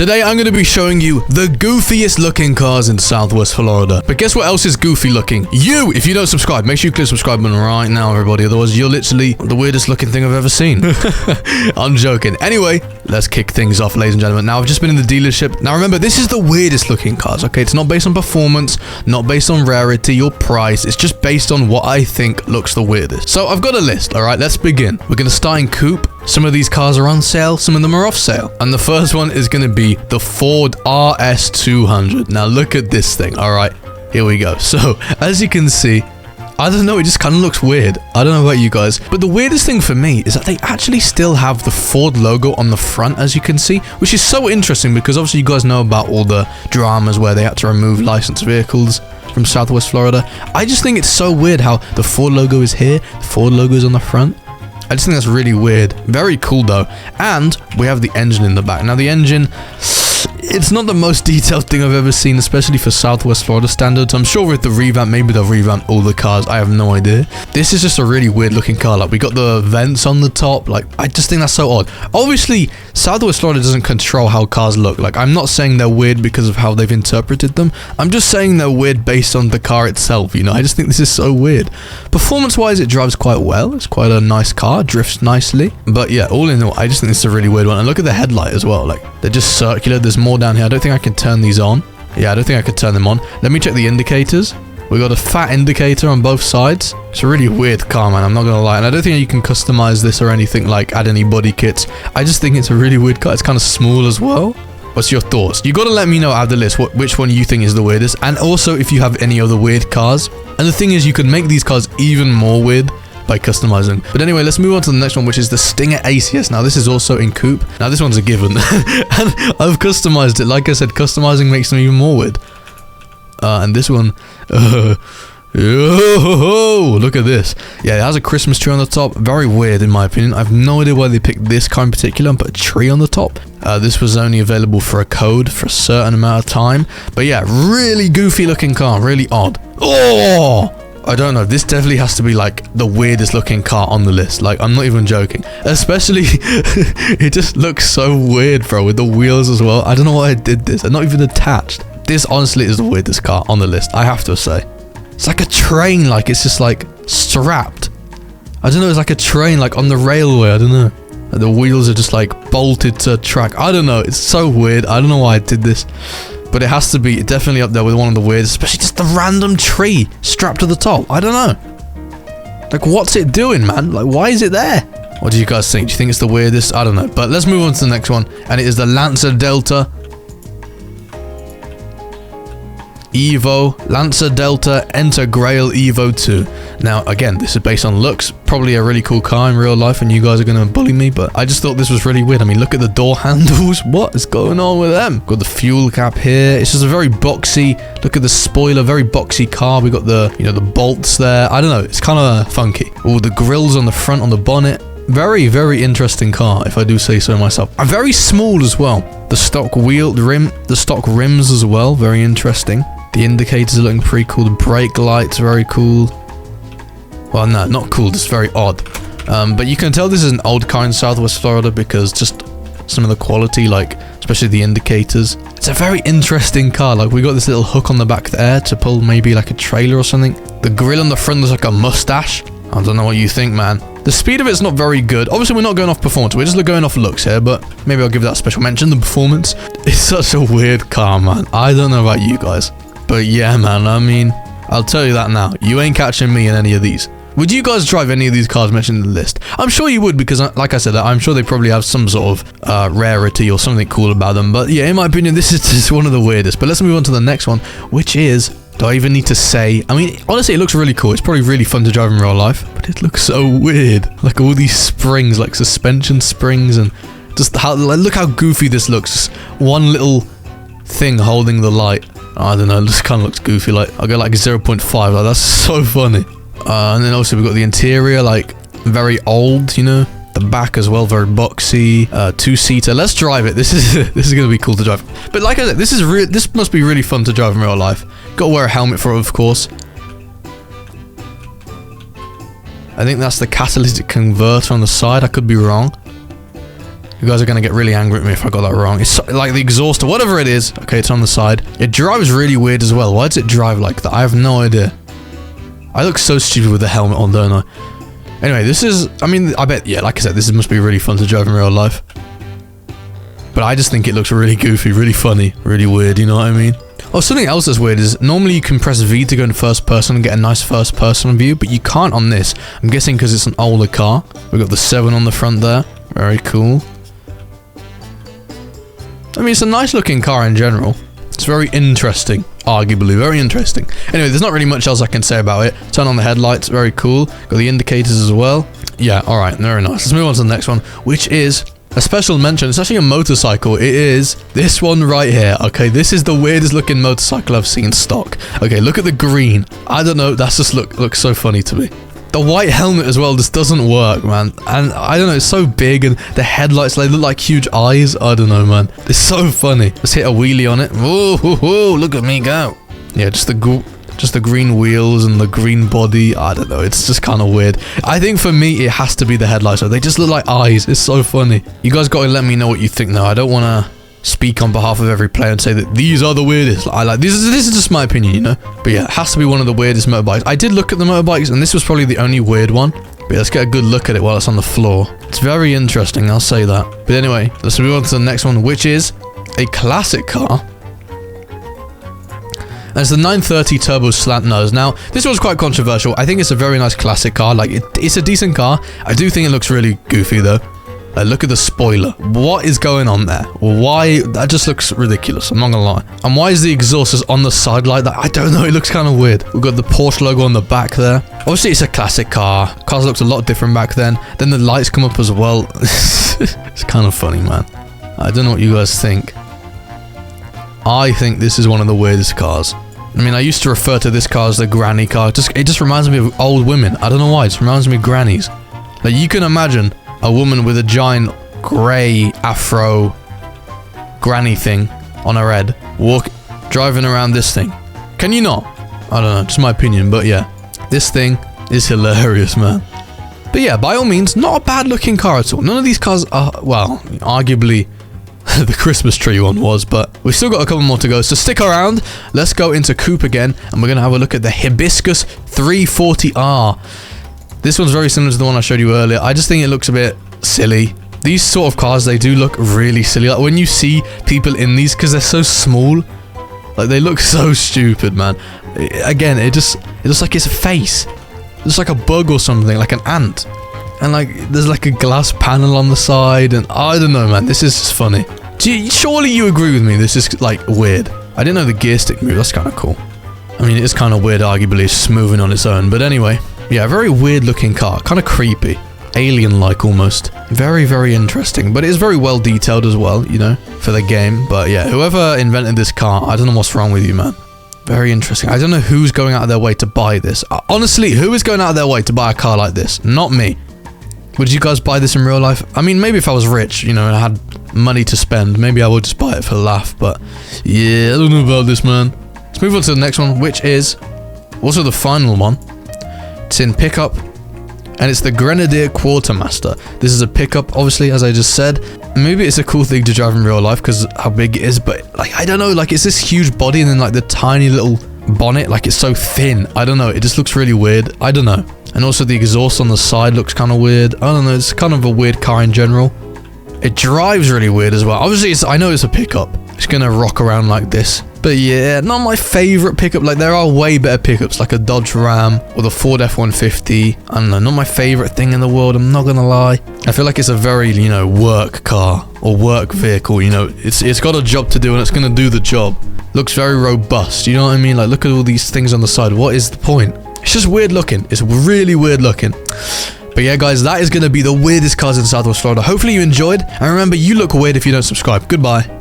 Today I'm going to be showing you the goofiest looking cars in Southwest Florida. But guess what else is goofy looking? You! If you don't subscribe, make sure you click the subscribe button right now, everybody. Otherwise, you're literally the weirdest looking thing I've ever seen. I'm joking. Anyway, let's kick things off, ladies and gentlemen. Now, I've just been in the dealership. Now, remember, this is the weirdest looking cars, okay? It's not based on performance, not based on rarity or price. It's just based on what I think looks the weirdest. So, I've got a list, alright? Let's begin. We're going to start in coupe. Some of these cars are on sale, some of them are off sale. And the first one is going to be the Ford RS200. Now, look at this thing, alright? Here we go. So, as you can see, I don't know, it just kind of looks weird. I don't know about you guys, but the weirdest thing for me is that they actually still have the Ford logo on the front, as you can see, which is so interesting because obviously you guys know about all the dramas where they had to remove licensed vehicles from Southwest Florida. I just think it's so weird how the Ford logo is here, the Ford logo is on the front. I just think that's really weird. Very cool though. And we have the engine in the back. Now the engine, it's not the most detailed thing I've ever seen, especially for Southwest Florida standards. I'm sure with the revamp, maybe they'll revamp all the cars. I have no idea. This is just a really weird looking car. Like, we got the vents on the top. Like, I just think that's so odd. Obviously, Southwest Florida doesn't control how cars look. Like, I'm not saying they're weird because of how they've interpreted them. I'm just saying they're weird based on the car itself, you know? I just think this is so weird. Performance-wise, it drives quite well. It's quite a nice car. Drifts nicely. But yeah, all in all, I just think this is a really weird one. And look at the headlight as well. Like, they're just circular. There's more down here. I don't think I can turn these on. Yeah, I don't think I could turn them on. Let me check the indicators. We got a fat indicator on both sides. It's a really weird car, man. I'm not gonna lie. And I don't think you can customize this or anything, like add any body kits. I just think it's a really weird car. It's kind of small as well. What's your thoughts? You gotta let me know out of the list which one you think is the weirdest. And also if you have any other weird cars. And the thing is, you can make these cars even more weird by customizing. But anyway, let's move on to the next one, which is the Stinger ACS. Now, this is also in coupe. Now, this one's a given. And I've customized it. Like I said, customizing makes them even more weird. And this one... oh, look at this. Yeah, it has a Christmas tree on the top. Very weird, in my opinion. I have no idea why they picked this car in particular and put a tree on the top. This was only available for a code for a certain amount of time. But yeah, really goofy looking car. Really odd. Oh! I don't know, this definitely has to be like the weirdest looking car on the list. Like, I'm not even joking. Especially, it just looks so weird, bro, with the wheels as well. I don't know why I did this. They're not even attached. This honestly is the weirdest car on the list, I have to say. It's like a train, like it's just like strapped. I don't know, it's like a train like on the railway, I don't know. Like, the wheels are just like bolted to a track. I don't know, it's so weird. I don't know why I did this. But it has to be definitely up there with one of the weirdest, especially just the random tree strapped to the top. I don't know. Like, what's it doing, man? Like, why is it there? What do you guys think? Do you think it's the weirdest? I don't know. But let's move on to the next one. And it is the Lancer Delta Evo, Lancer Delta Entergrail Evo 2. Now, again, this is based on looks. Probably a really cool car in real life, and you guys are going to bully me, but I just thought this was really weird. I mean, look at the door handles. What is going on with them? Got the fuel cap here. It's just a very boxy, look at the spoiler, very boxy car. We got the, you know, the bolts there. I don't know. It's kind of funky. Oh, the grills on the front on the bonnet. Very, very interesting car, if I do say so myself. And very small as well. The stock the stock rims as well. Very interesting. The indicators are looking pretty cool. The brake lights, very cool. Well, no, not cool. Just very odd. But you can tell this is an old car in Southwest Florida because just some of the quality, like, especially the indicators. It's a very interesting car. Like, we got this little hook on the back there to pull maybe like a trailer or something. The grill on the front looks like a mustache. I don't know what you think, man. The speed of it's not very good. Obviously, we're not going off performance. We're just going off looks here, but maybe I'll give that a special mention. The performance. It's such a weird car, man. I don't know about you guys. But yeah, man, I mean, I'll tell you that now. You ain't catching me in any of these. Would you guys drive any of these cars mentioned in the list? I'm sure you would because, like I said, I'm sure they probably have some sort of rarity or something cool about them. But yeah, in my opinion, this is just one of the weirdest. But let's move on to the next one, which is, do I even need to say? I mean, honestly, it looks really cool. It's probably really fun to drive in real life, but it looks so weird. Like all these springs, like suspension springs, and just how, like, look how goofy this looks. Just one little thing holding the light. I don't know, this kind of looks goofy. Like, I'll go like 0.5, like that's so funny. And then also we've got the interior, like very old, you know. The back as well, very boxy. Two-seater. Let's drive it. This is gonna be cool to drive. But like I said, this must be really fun to drive in real life. Got to wear a helmet for it, of course. I think that's the catalytic converter on the side. I could be wrong. You guys are going to get really angry at me if I got that wrong. It's like the exhaust or whatever it is. Okay, it's on the side. It drives really weird as well. Why does it drive like that? I have no idea. I look so stupid with the helmet on, don't I? Anyway, this is... I mean, I bet... Yeah, like I said, this must be really fun to drive in real life. But I just think it looks really goofy, really funny, really weird, you know what I mean? Oh, something else that's weird is normally you can press V to go in first person and get a nice first person view, but you can't on this. I'm guessing because it's an older car. We've got the 7 on the front there. Very cool. I mean, it's a nice looking car in general. It's very interesting. Arguably, very interesting. Anyway, there's not really much else I can say about it. Turn on the headlights, very cool. Got the indicators as well. Yeah, alright, very nice. Let's move on to the next one, which is a special mention. It's actually a motorcycle. It is this one right here. Okay, this is the weirdest looking motorcycle I've seen stock. Okay, look at the green. I don't know, that's just looks so funny to me. The white helmet as well just doesn't work, man. And I don't know, it's so big and the headlights, they look like huge eyes. I don't know, man. It's so funny. Let's hit a wheelie on it. Whoa, look at me go. Yeah, just the green wheels and the green body. I don't know, it's just kind of weird. I think for me, it has to be the headlights. So they just look like eyes. It's so funny. You guys got to let me know what you think now. I don't want to speak on behalf of every player and say that these are the weirdest. I like this is just my opinion, you know. But yeah, it has to be one of the weirdest motorbikes. I did look at the motorbikes and this was probably the only weird one. But yeah, let's get a good look at it while it's on the floor. It's very interesting, I'll say that. But anyway, let's move on to the next one, which is a classic car. And it's the 930 Turbo Slant Nose. Now, this was quite controversial. I think it's a very nice classic car. Like, it's a decent car. I do think it looks really goofy, though. Look at the spoiler. What is going on there? Why? That just looks ridiculous. I'm not gonna lie. And why is the exhaust just on the side like that? I don't know. It looks kind of weird. We've got the Porsche logo on the back there. Obviously, it's a classic car. Cars looked a lot different back then. Then the lights come up as well. It's kind of funny, man. I don't know what you guys think. I think this is one of the weirdest cars. I mean, I used to refer to this car as the granny car. It just reminds me of old women. I don't know why. It just reminds me of grannies. Like, you can imagine a woman with a giant grey afro granny thing on her head driving around this thing. Can you not? I don't know, just my opinion, but yeah, this thing is hilarious, man. But yeah, by all means, not a bad looking car at all. None of these cars are, well, arguably the Christmas tree one was, but we've still got a couple more to go, so stick around. Let's go into coupe again, and we're gonna have a look at the Hibiscus 340R. This one's very similar to the one I showed you earlier. I just think it looks a bit silly. These sort of cars, they do look really silly. Like when you see people in these, because they're so small, like they look so stupid, man. Again, it looks like it's a face. It looks like a bug or something, like an ant. And like, there's like a glass panel on the side, and I don't know, man. This is just funny. Surely you agree with me, this is like weird. I didn't know the gear stick moved, that's kind of cool. I mean, it is kind of weird, arguably, it's just moving on its own, but anyway. Yeah, very weird looking car, kind of creepy, alien-like almost. Very, very interesting, but it is very well detailed as well, you know, for the game. But yeah, whoever invented this car, I don't know what's wrong with you, man. Very interesting. I don't know who's going out of their way to buy this. Honestly, who is going out of their way to buy a car like this? Not me. Would you guys buy this in real life? I mean, maybe if I was rich, you know, and I had money to spend, maybe I would just buy it for a laugh, but yeah, I don't know about this, man. Let's move on to the next one, which is also the final one. It's in pickup, and it's the Grenadier Quartermaster. This is a pickup, obviously, as I just said. Maybe it's a cool thing to drive in real life because how big it is, but like, I don't know, like it's this huge body and then like the tiny little bonnet, like it's so thin. I don't know, it just looks really weird. I don't know. And also the exhaust on the side looks kind of weird. I don't know, it's kind of a weird car in general. It drives really weird as well. Obviously, I know it's a pickup. It's gonna rock around like this. But yeah, not my favorite pickup. Like, there are way better pickups, like a Dodge Ram or the Ford F-150. I don't know, not my favorite thing in the world, I'm not gonna lie. I feel like it's a very, you know, work car or work vehicle, you know. It's got a job to do and it's gonna do the job. Looks very robust, you know what I mean? Like, look at all these things on the side. What is the point? It's just weird looking. It's really weird looking. But yeah, guys, that is going to be the weirdest cars in Southwest Florida. Hopefully you enjoyed. And remember, you look weird if you don't subscribe. Goodbye.